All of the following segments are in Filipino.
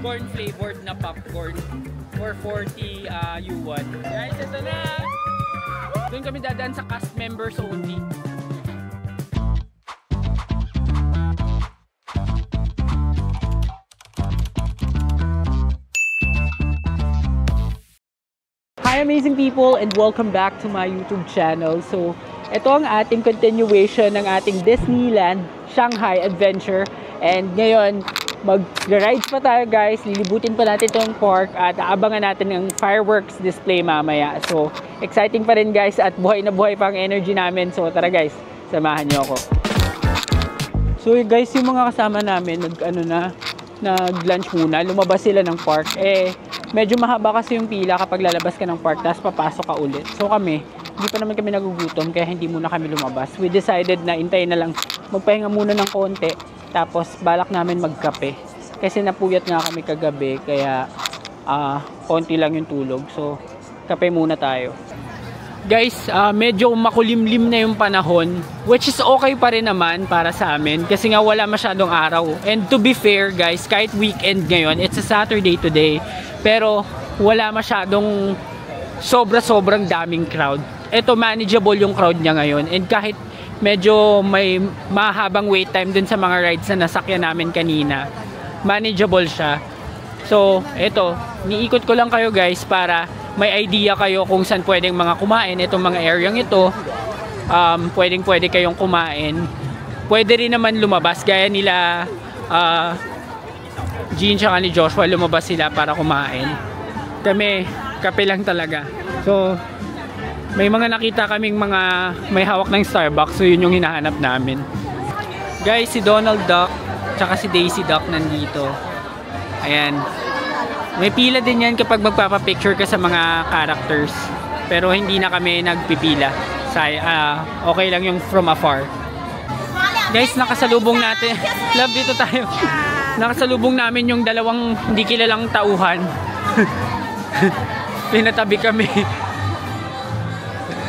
corn flavored na popcorn for 40 yuan. Guys, ito na! Doon kami dadaan sa cast members only. Hi amazing people and welcome back to my YouTube channel. So, ito ang ating continuation ng ating Disneyland Shanghai Adventure. And ngayon, mag-rides pa tayo guys. Lilibutin pa natin itong park at aabangan natin ng fireworks display mamaya. So, exciting pa rin guys at buhay na buhay pa ang energy namin. So, tara guys, samahan niyo ako. So guys, yung mga kasama namin, nag-lunch muna. Lumabas sila ng park. Medyo mahaba kasi yung pila kapag lalabas ka ng park tapos papasok ka ulit. So kami, hindi pa naman kami nagugutom kaya hindi muna kami lumabas. We decided na intayin na lang, magpahinga muna ng konti tapos balak namin magkape. Kasi napuyat nga kami kagabi kaya konti lang yung tulog. So kape muna tayo. Guys, medyo makulimlim na yung panahon, which is okay pa rin naman para sa amin kasi nga wala masyadong araw. And to be fair guys, kahit weekend ngayon, it's a Saturday today, pero wala masyadong sobrang daming crowd. Ito, manageable yung crowd niya ngayon. And kahit medyo may mahabang wait time dun sa mga rides na nasakyan namin kanina, manageable siya. So, ito, niikot ko lang kayo guys para may idea kayo kung saan pwedeng mga kumain. Itong mga areang ito, pwede kayong kumain. Pwede rin naman lumabas, gaya nila Jean tsaka ni Joshua, lumabas sila para kumain. Kami, kape lang talaga. So, may mga nakita kaming mga may hawak ng Starbucks, so yun yung hinahanap namin. Guys, si Donald Duck tsaka si Daisy Duck nandito. Ayan. May pila din yan kapag magpapapicture ka sa mga characters. Pero hindi na kami nagpipila. Okay lang yung from afar. Guys, nakasalubong natin. Love, dito tayo. Nakasalubong namin yung dalawang hindi kilalang tauhan. Pinatabi kami.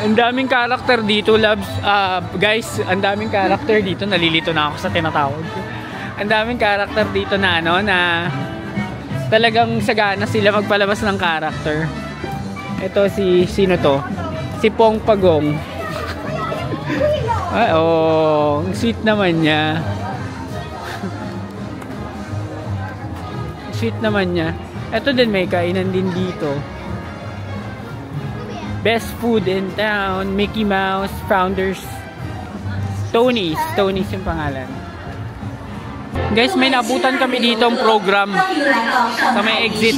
Ang daming character dito, loves. Guys, ang daming character dito. Nalilito na ako sa tinatawag. Ang daming character dito na talagang sagana sila magpalabas ng character. Ito sino to? Si Pong Pagong. Ay, oh, sweet naman niya. Sweet naman niya. Ito din, may kainan din dito. Best food in town, Mickey Mouse, Founders, Tony's yung pangalan. Guys, may nabutan kami dito ang program sa may exit.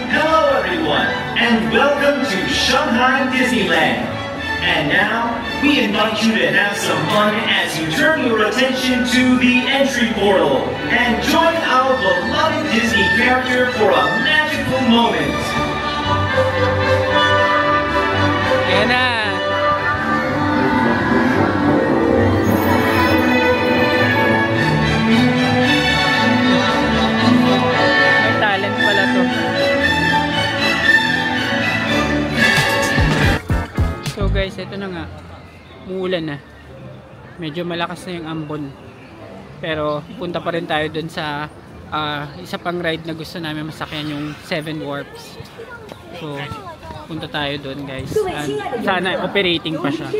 Hello everyone, and welcome to Shanghai Disneyland. And now, we invite you to have some fun as you turn your attention to the entry portal and join our beloved Disney character for a magical moment. Ayan na! May talent pala to. So guys, ito na nga. Umuulan na. Medyo malakas na yung ambon. Pero punta pa rin tayo dun sa isa pang ride na gusto namin masakyan, yung 7 Dwarfs. So punta tayo dun guys. Sana operating pa siya.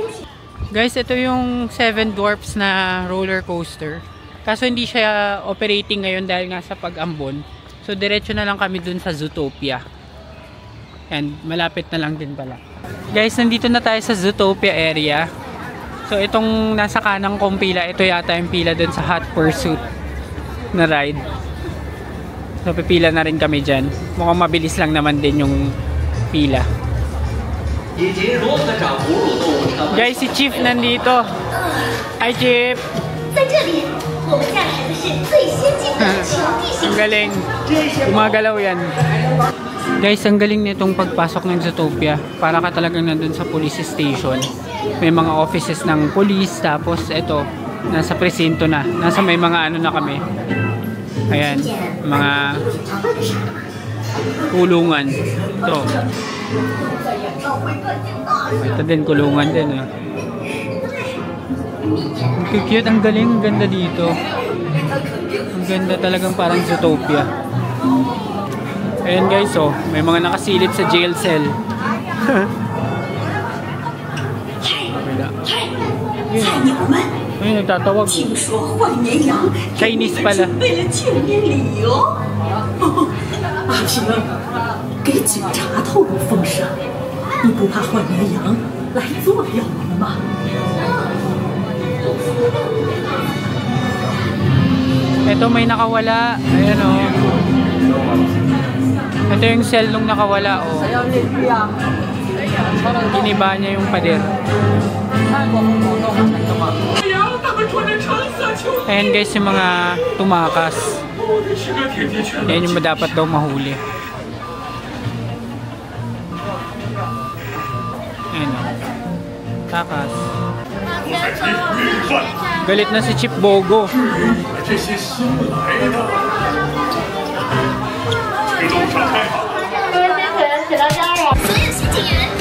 Guys, ito yung 7 Dwarfs na roller coaster. Kaso hindi siya operating ngayon dahil nga sa pag-ambon. So diretso na lang kami dun sa Zootopia. And malapit na lang din pala. Guys, nandito na tayo sa Zootopia area. So itong nasa kanang kong pila, ito yata yung pila dun sa Hot Pursuit na ride. So pipila na rin kami dyan. Mukhang mabilis lang naman din yung pila. Guys, si Chief nandito. Hi Chief! Ang galing. Gumagalaw yan. Guys, ang galing nitong pagpasok ng Zootopia. Para ka talagang nandun sa police station. May mga offices ng police. Tapos ito, nasa presinto na. Nasa may mga ano na kami. Ayan, mga kulungan. Ito. Ito din, kulungan din. Ah. Ang cute, ang galing, ang ganda dito. Ang ganda talagang parang Zootopia. Ayan guys, oh, may mga nakasilip sa jail cell. Ayun, nagtatawag. Chinese pala. 阿平，给警察透露风声，你不怕换绵羊来做掉我们吗？ Ito may nakawala. Ayan o. Ito yung cell nung nakawala o. Giniba niya yung pader. Ayan guys yung mga tumakas. Ayan yung dapat daw mahuli. Ayan o. Takas. Galit na si Chip Bogo.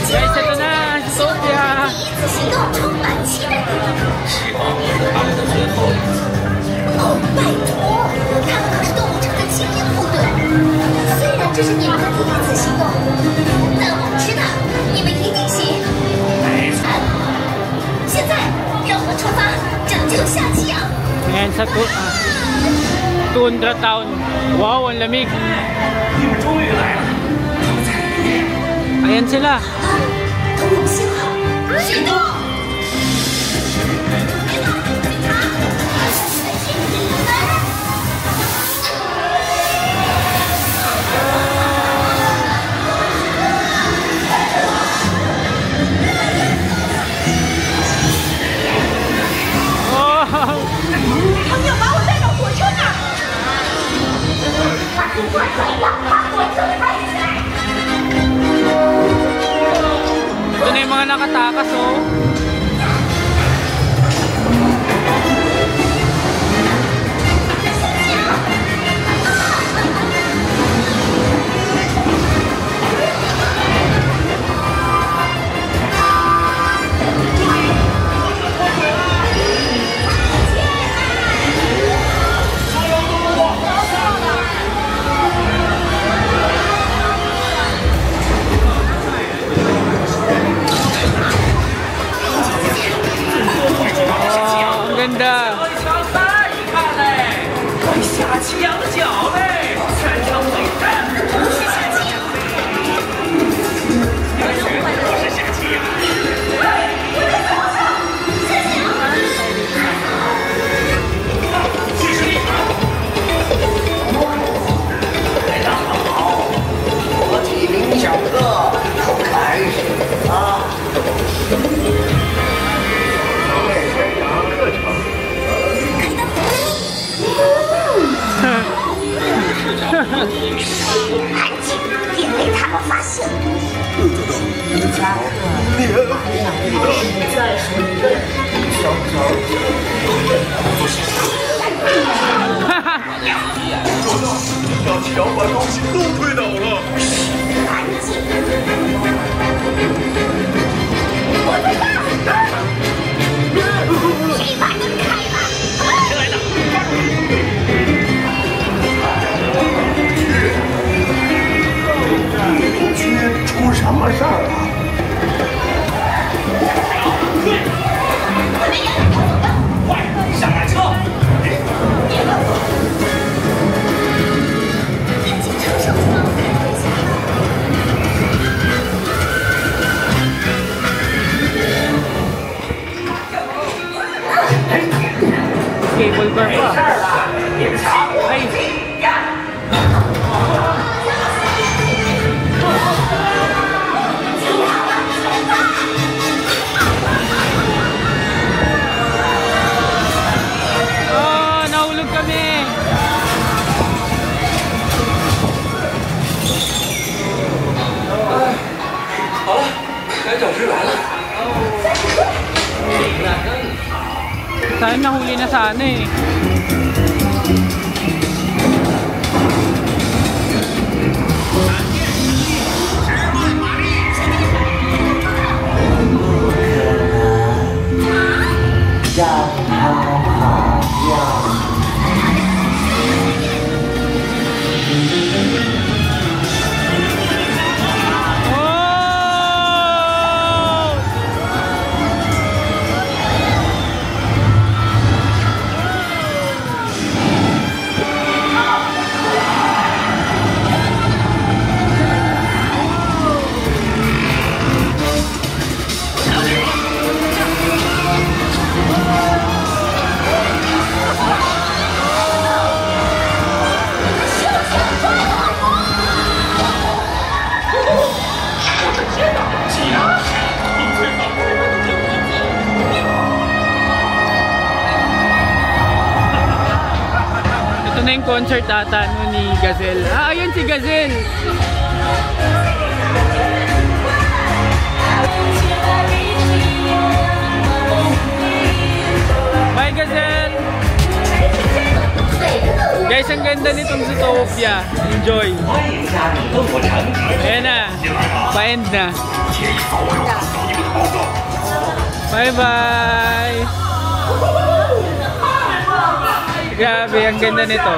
Guys, ito na! Sophia! 拜托，他们可是动物城的青年部队。虽然这是你们的第一次行动，但我知道你们一定行。现在，让我们出发，拯救夏奇阳。 Ayan sa Tundra Town. Wow, ang lamig. Ayan sila. 都用信号，行动！ 他们要把我带到火车那儿。把火车开起来！ Ito na yung mga nakatakas oh. Ganda. 夏奇阳的脚嘞，全场最大的不是夏奇阳，不是夏奇阳。继续。来得好，我体灵小哥，可开始啊！ 安静，别被他们发现。再说一个，小小。小乔把东西都推倒了。安静。我在这儿。谁把门开了？谁来的？ 邻居出什么事儿了？快上马车！警车上去帮我看一下。Cable car pa. 别查我！哎。 Nahulog kami. Sana nahuli na sana eh. concert ata no, ni Gazelle. Ah, ayun si Gazelle! Bye, Gazelle! Guys, ang ganda nitong Zootopia. Enjoy! Ayan na. Pa-end na. Bye-bye! Grabe, ang ganda nito.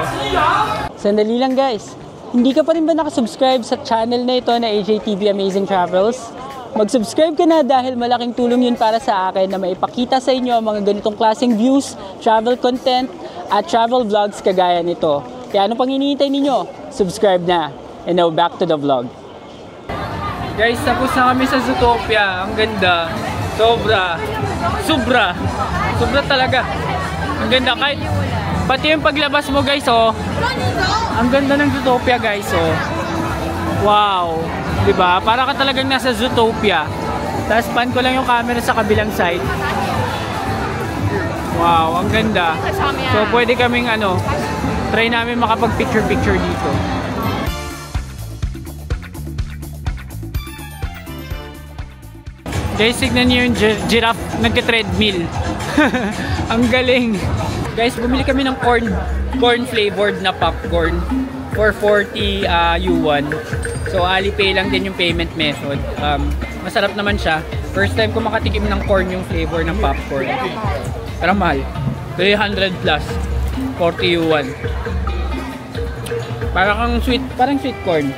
Sandali lang guys. Hindi ka pa rin ba nakasubscribe sa channel na ito na AJTV Amazing Travels? Mag-subscribe ka na dahil malaking tulong yun para sa akin na maipakita sa inyo ang mga ganitong klaseng views, travel content, at travel vlogs kagaya nito. Kaya ano pang hinihintay ninyo? Subscribe na. And now back to the vlog. Guys, tapos na kami sa Zootopia. Ang ganda. Sobra talaga. Ang ganda. Kahit pati yung paglabas mo guys, oh. Ang ganda ng Zootopia guys, oh. Wow. Diba? Para ka talagang nasa Zootopia. Tapos pan ko lang yung camera sa kabilang side. Wow, ang ganda. So pwede kaming try namin makapag-picture-picture dito. Guys, tignan niyo yung giraffe nagka-treadmill. Ang galing. Guys, bumili kami ng corn flavored na popcorn for 40 yuan. So Alipay lang din yung payment method. Masarap naman siya. First time ko makatikim ng corn yung flavor ng popcorn. Pero mahal. 300 plus. 40 yuan. Parang sweet corn.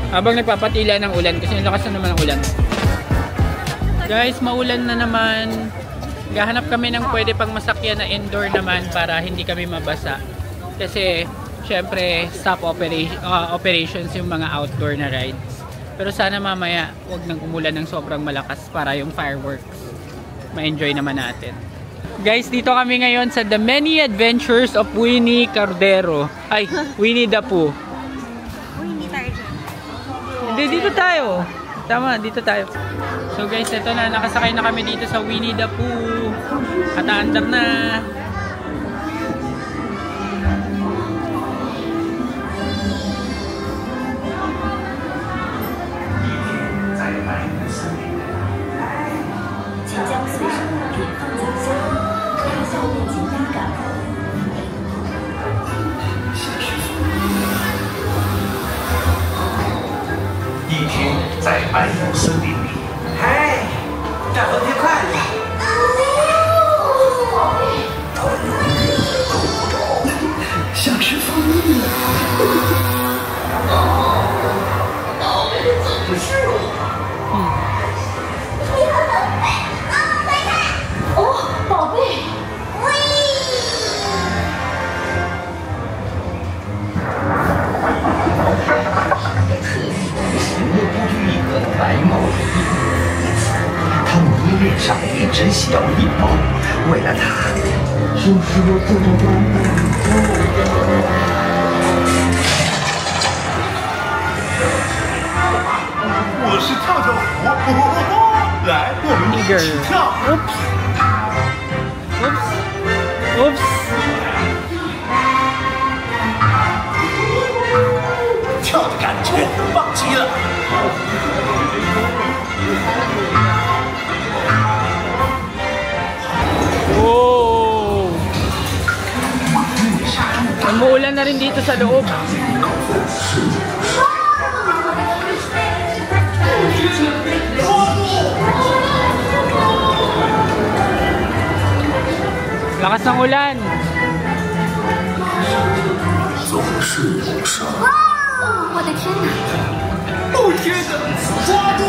Habang nagpapatila ng ulan kasi lakas na naman ang ulan. Guys, maulan na naman. Gahanap kami ng pwede pang masakyan na indoor naman para hindi kami mabasa. Kasi syempre stop operations yung mga outdoor na rides. Pero sana mamaya wag nang umulan ng sobrang malakas para yung fireworks ma-enjoy naman natin. Guys, dito kami ngayon sa The Many Adventures of Winnie Cordero. Ay, Winnie the Pooh. Winnie tayo dyan. Hindi, dito tayo. Tama, dito tayo. So guys, ito na. Nakasakay na kami dito sa Winnie the Pooh. Kataandar na. Hey, 大头贴快乐！像是蜂蜜。怎么是我？哦，宝贝，喂！白毛人，他迷恋上一只小野猫，为了它，就是我做的我是跳跳虎，来，我们一起跳。Oops. 跳的感觉棒极了。Oh! Umuulan na rin dito sa loob. Lakas ng ulan. 总是有伤。我的天哪！哦天哪！抓住！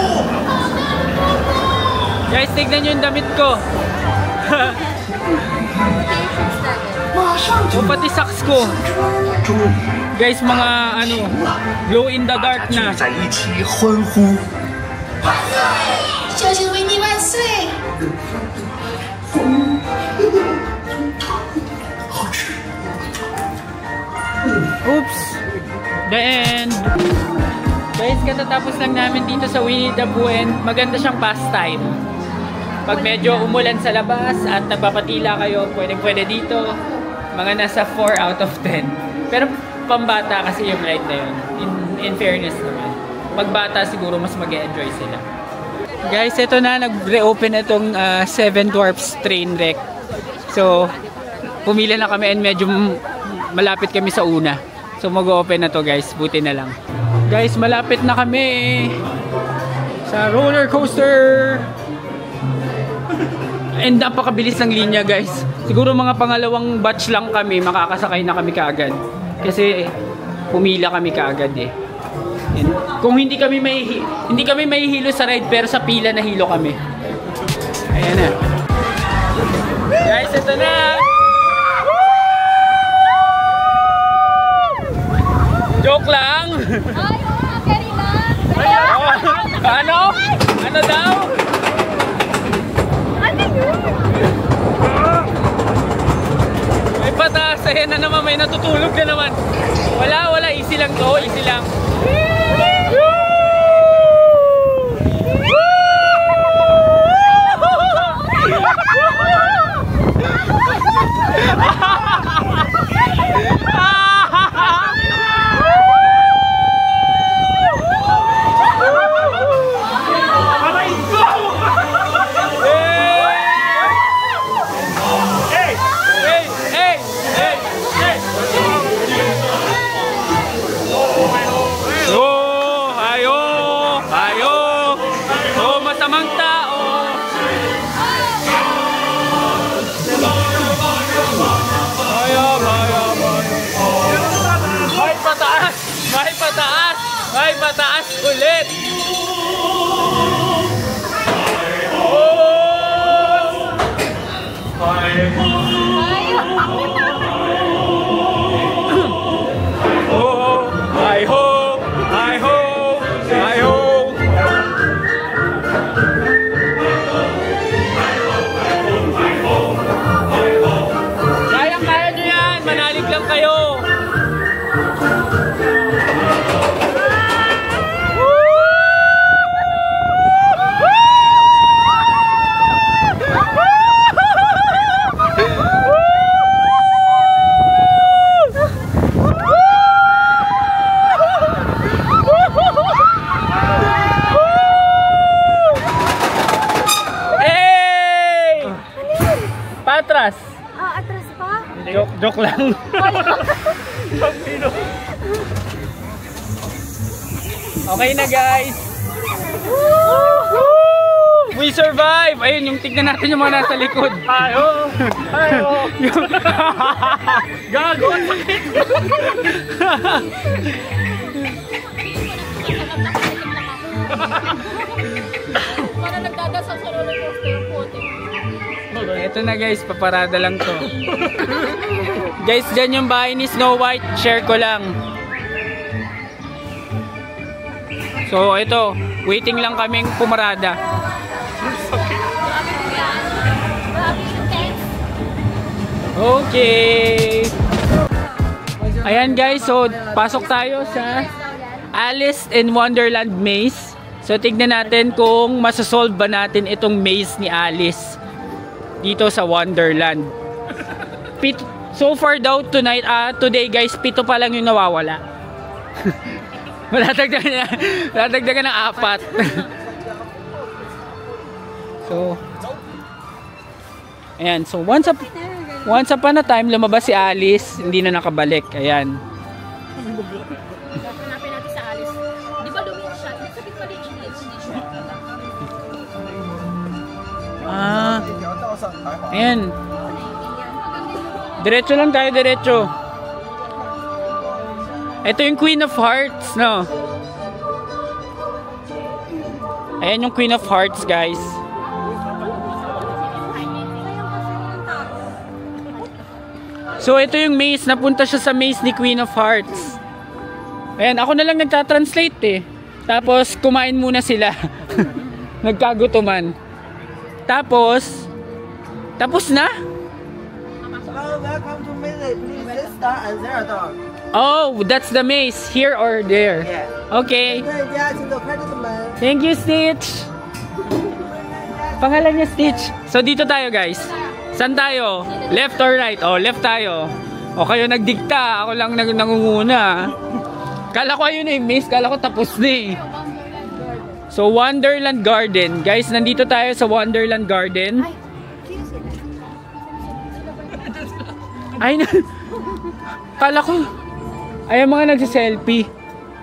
Guys, tignan nyo yung damit ko. O pati socks ko. Guys, mga glow in the dark na. 在一起欢呼。小熊维尼万岁！ 好吃。 Oops! The end! Guys, katatapos lang namin dito sa Winnie the Pooh and maganda siyang pastime. Pag medyo umulan sa labas at nagpapatila kayo, pwede dito. mga nasa 4 out of 10. Pero pambata kasi yung ride na yun. In fairness naman. Pagbata siguro mas mag-enjoy sila. Guys, ito na, nag-reopen itong Seven Dwarfs Trainwreck. So, pumila na kami and medyo malapit kami sa una. So, mag-open na to guys. Buti na lang. Guys, malapit na kami sa roller coaster. And napakabilis ng linya guys. Siguro mga pangalawang batch lang kami, makakasakay na kami kaagad. Kasi pumila kami kaagad eh. And kung hindi kami mahihilo sa ride pero sa pila nahilo kami. Ayan na. Guys, ito na. Joke lang. Ano? Ano daw? May pataas. Ayan na naman. May natutulog na naman. Wala. Easy lang to. Easy lang. May pataas ulit. Kaya nyo yan. Manalig lang kayo. Atras. Atras pa? Joke lang. Okay na guys. We survive. Ayun yung tignan natin yung mga nasa likod. Ayo. Gago. Para nagdadasal sa roller coaster yung puti. Ito na guys, paparada lang to. Guys, dyan yung bahay ni Snow White. Share ko lang. So, ito. Waiting lang kaming pumarada. Okay. Ayan guys, so pasok tayo sa Alice in Wonderland Maze. So, tignan natin kung masasolve ba natin itong maze ni Alice dito sa Wonderland. So far daw today guys, 7 pa lang yung nawawala. Dagdagan ng 4. So ayan, so once upon a time lumabas si Alice, hindi na nakabalik. Ayan. Hanapin natin sa Alice. Di ba lumit siya? Sabi pa rin hindi siya. Ayan. Diretso lang tayo, diretso. Ito yung Queen of Hearts, no? Ayan yung Queen of Hearts, guys. So, ito yung maze. Napunta siya sa maze ni Queen of Hearts. Ayan, ako na lang nagtatranslate eh. Tapos, kumain muna sila. Nagkagutuman. Tapos na? Welcome to Maze. Please start at there door. Oh, that's the maze. Here or there? Yeah. Okay. Thank you, Stitch. Pangalan niya Stitch. So, dito tayo guys. Saan tayo? Left or right? Oh, left tayo. O kayo nagdikta, ako lang nangunguna. Kala ko ayun eh, miss. Kala ko tapos na eh. So, Wonderland Garden. Guys, nandito tayo sa Wonderland Garden. Ay, kala ko. Ay, mga nagsiselfie.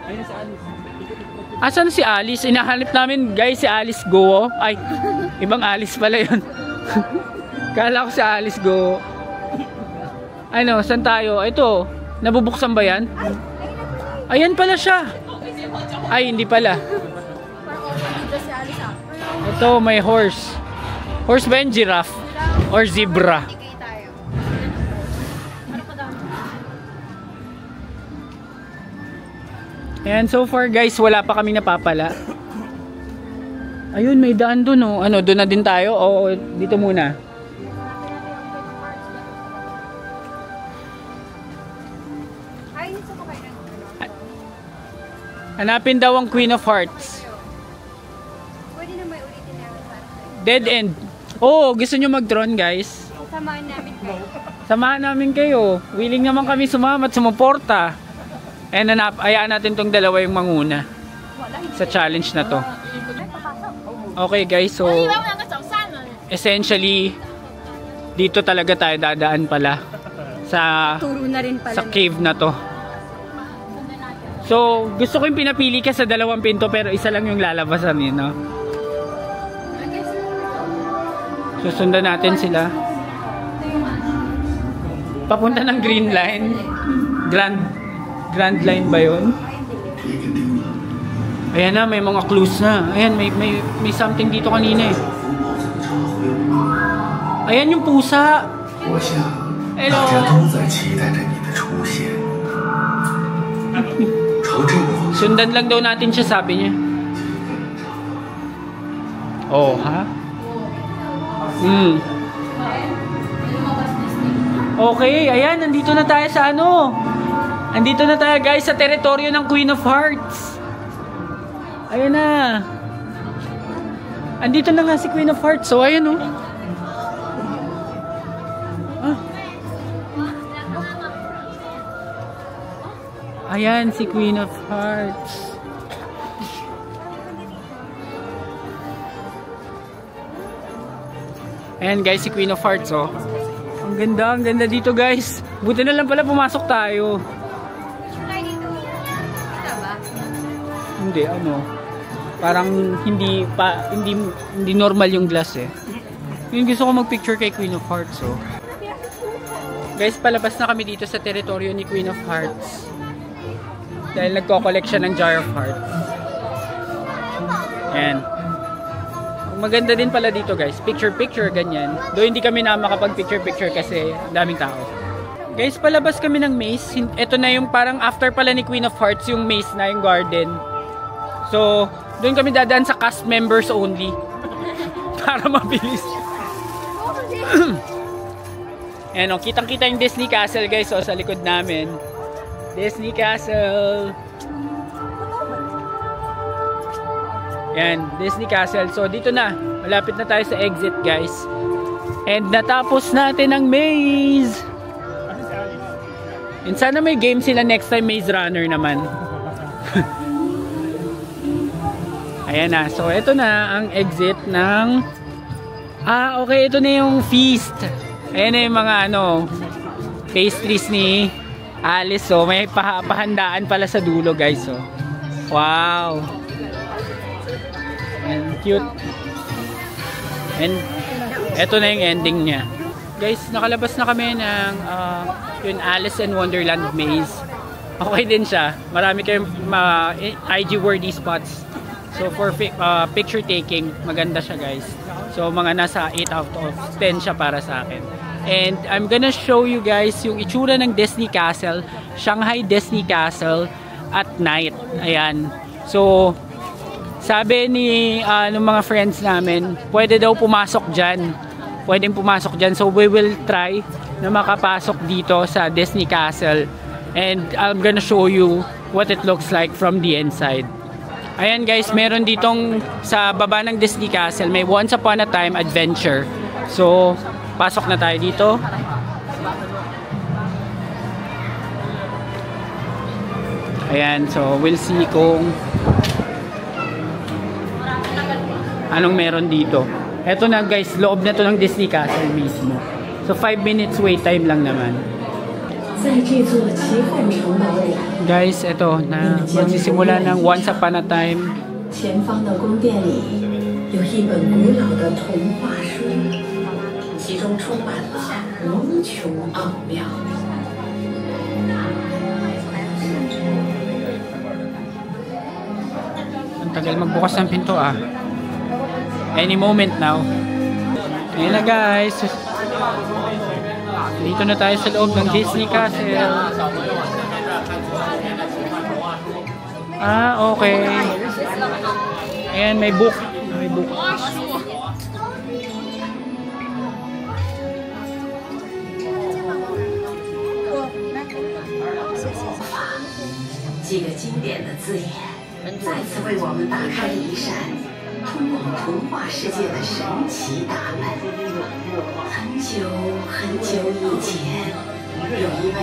Ayun si Alice. Asan si Alice? Inahanap namin, guys, si Alice Go. Ay, ibang Alice pala yun. Kala ko si Alice Go. Ano, saan tayo? Ito, nabubuksan ba yan? Ayan pala siya. Ay, hindi pala. Ito, may horse. Horse ba yan? Giraffe? Or zebra? Ayan, so far guys, wala pa kaming napapala. Ayun, may daan dun oh. Ano, doon na din tayo? O dito muna? Hanapin daw ang Queen of Hearts. Pwede na may ulitin namin para sa'yo. Dead end. Oh, gusto nyo mag-drone guys? Samahan namin kayo. Samahan namin kayo. Willing naman kami sumama at sumuporta. And ayaan natin tong dalawa yung manguna sa challenge na to. Okay guys, so essentially dito talaga tayo dadaan pala sa cave na to. So gusto ko yung pinapili ka sa dalawang pinto pero isa lang yung lalabasan eh, no? Susundan natin sila papunta ng green line. Grand line ba yun? Ayan na, may mga clues na. Ayan, may something dito kanina eh. Ayan yung pusa. Hello. Sundan lang daw natin siya, sabi niya. Oh, ha? Okay, ayan, nandito na tayo sa ano. Andito na tayo guys sa teritoryo ng Queen of Hearts. Ayan na. Andito na nga si Queen of Hearts. So ayan oh. Ayan si Queen of Hearts. Ayan guys si Queen of Hearts oh. Ang ganda dito guys. Buti na lang pala pumasok tayo. Hindi, ano, parang hindi normal yung glass eh. Yung gusto ko mag-picture kay Queen of Hearts, oh. Guys, palabas na kami dito sa teritoryo ni Queen of Hearts. Dahil nagko-collect siya ng Jar of Hearts. Ayan. Maganda din pala dito, guys. Picture-picture, ganyan. Though hindi kami na makapag-picture-picture kasi daming tao. Guys, palabas kami ng maze. Ito na yung parang after pala ni Queen of Hearts, yung maze na yung garden. So, doon kami dadaan sa cast members only. Para mabilis. Ayan o, kitang-kita yung Disney Castle guys o, sa likod namin. Disney Castle. Ayan, Disney Castle. So, dito na. Malapit na tayo sa exit guys. And natapos natin ang maze. And sana may game sila next time, Maze Runner naman. Ayan na. So, ito na ang exit ng... okay. Ito na yung feast. Ayan na yung mga pastries ni Alice. So, may pahandaan pala sa dulo, guys. So, wow. And cute. And, ito na yung ending niya. Guys, nakalabas na kami ng yung Alice in Wonderland Maze. Okay din siya. Marami kayong IG-worthy spots. So for picture taking, maganda siya guys. So mga nasa 8 out of 10 siya para sa akin. And I'm gonna show you guys yung itsura ng Disney Castle, Shanghai Disney Castle at night. Ayan. So sabi ni ng mga friends namin, pwede daw pumasok dyan. Pwedeng pumasok dyan. So we will try na makapasok dito sa Disney Castle. And I'm gonna show you what it looks like from the inside. Ayan guys, meron ditong sa baba ng Disney Castle, may Once Upon a Time Adventure. So, pasok na tayo dito. Ayan, so we'll see kung anong meron dito. Eto na guys, loob na to ng Disney Castle mismo. So 5 minutes wait time lang naman. Guys, eto na magsisimula ng Once Upon a Time. 前方的宫殿里有一本古老的童话书，其中充满了无穷奥妙。 Ang tagal magbukas ng pinto ah. Any moment now. Ayan na guys. Dito na tayo sa loob ng Disney Castle. Ah, okay. Ayan, may book. May book. 几个经典的字眼，再次为我们打开了一扇通往童话世界的神奇大门。很久很久以前，有一位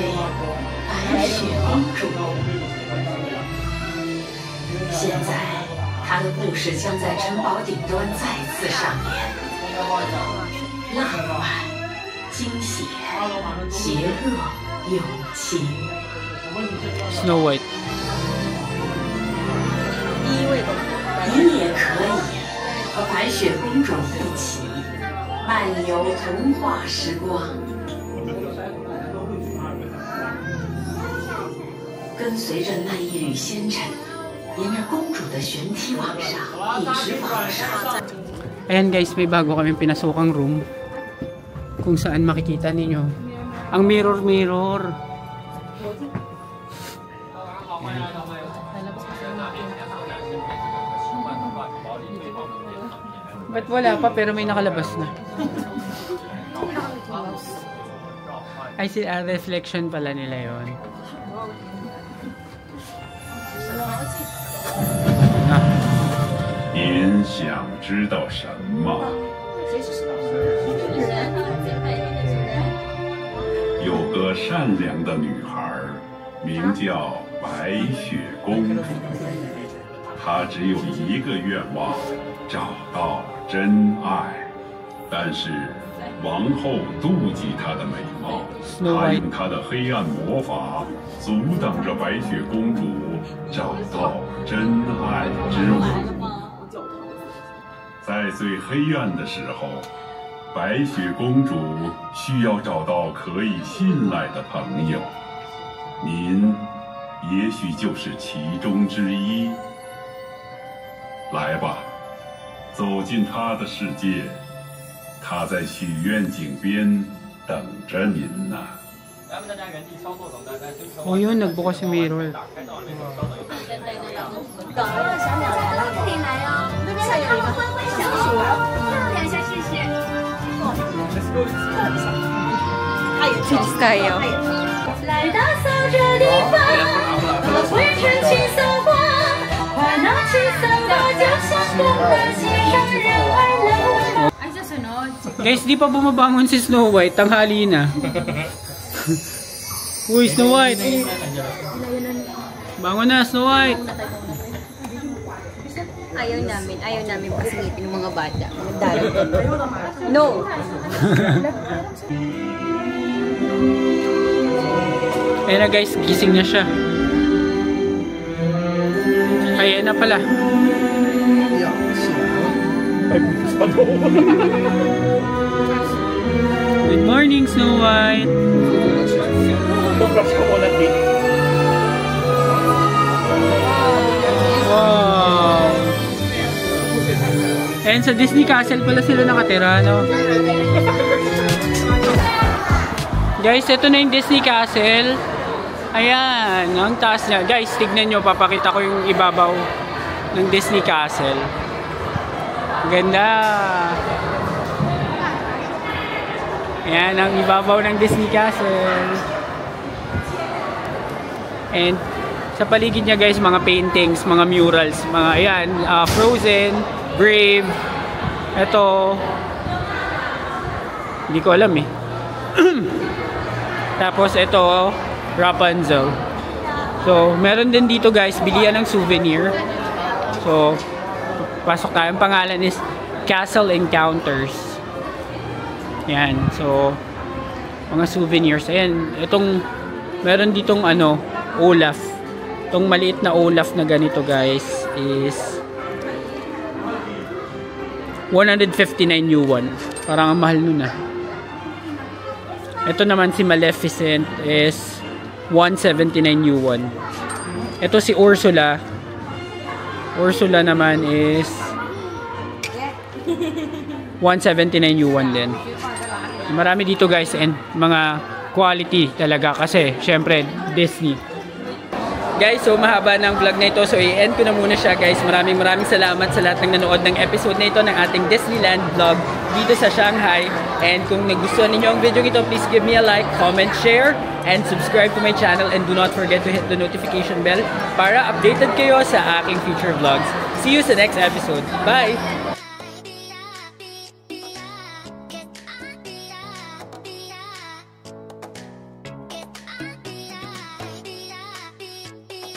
白雪公主。现在，她的故事将在城堡顶端再次上演。浪漫、惊险、邪恶、友情。 Snow White. 你也可以和白雪公主一起漫游童话时光，跟随着那一缕仙尘，沿着公主的旋梯往上，一直往上。 Ayan guys, may bago kaming pinasukang room. Kung saan makikita ninyo ang mirror. Ba't wala pa pero may nakalabas na? Ay, reflection pala nila yon. Ah. 您想知道什么？有个善良的女孩，名叫白雪公主。她只有一个愿望，找到真爱。但是王后妒忌她的美貌，她用她的黑暗魔法阻挡着白雪公主找到真爱之路。在最黑暗的时候，白雪公主需要找到可以信赖的朋友，您也许就是其中之一。来吧，走进她的世界，她在许愿井边等着您呢。 O yun, nagbukas yung mirror. 来打扫这地方，为春情扫光，快拿起扫把，就像公的心上人儿了。 Guys, di pa bumabangon si Snow White. Tanghali na. Uy, Snow White! Bangon na, Snow White! Ayaw namin pasingitin ng mga bata. No! Ayan na guys, gising na siya. Ayan na pala. Good morning, Snow White! Wow! And sa Disney Castle pala sila nakatira, no? Guys, ito na yung Disney Castle. Ayan, ang taas niya. Guys, tignan nyo, papakita ko yung ibabaw ng Disney Castle. Ganda! Ayan, ang ibabaw ng Disney Castle. And sa paligid niya guys, mga paintings, mga murals, mga ayan, Frozen, Brave, ito. Hindi ko alam eh. Tapos ito, Rapunzel. So, meron din dito guys, bilihan ng souvenir. So, pasok tayo. Ang pangalan is Castle Encounters. Yan. So, mga souvenirs. Ayan. Itong, meron ditong ano, Olaf. Itong maliit na Olaf na ganito guys is 159 yuan. Parang ang mahal nun ah. Ito naman si Maleficent is 179 yuan. Ito si Ursula. Ursula naman is 179 yuan din. Marami dito guys and mga quality talaga kasi syempre Disney. Guys, so mahaba ng vlog na ito. So i-end ko na muna siya guys. Maraming salamat sa lahat ng nanood ng episode na ito ng ating Disneyland vlog dito sa Shanghai. And kung nagustuhan ninyo ang video ito, please give me a like, comment, share, and subscribe to my channel. And do not forget to hit the notification bell para updated kayo sa aking future vlogs. See you sa next episode. Bye!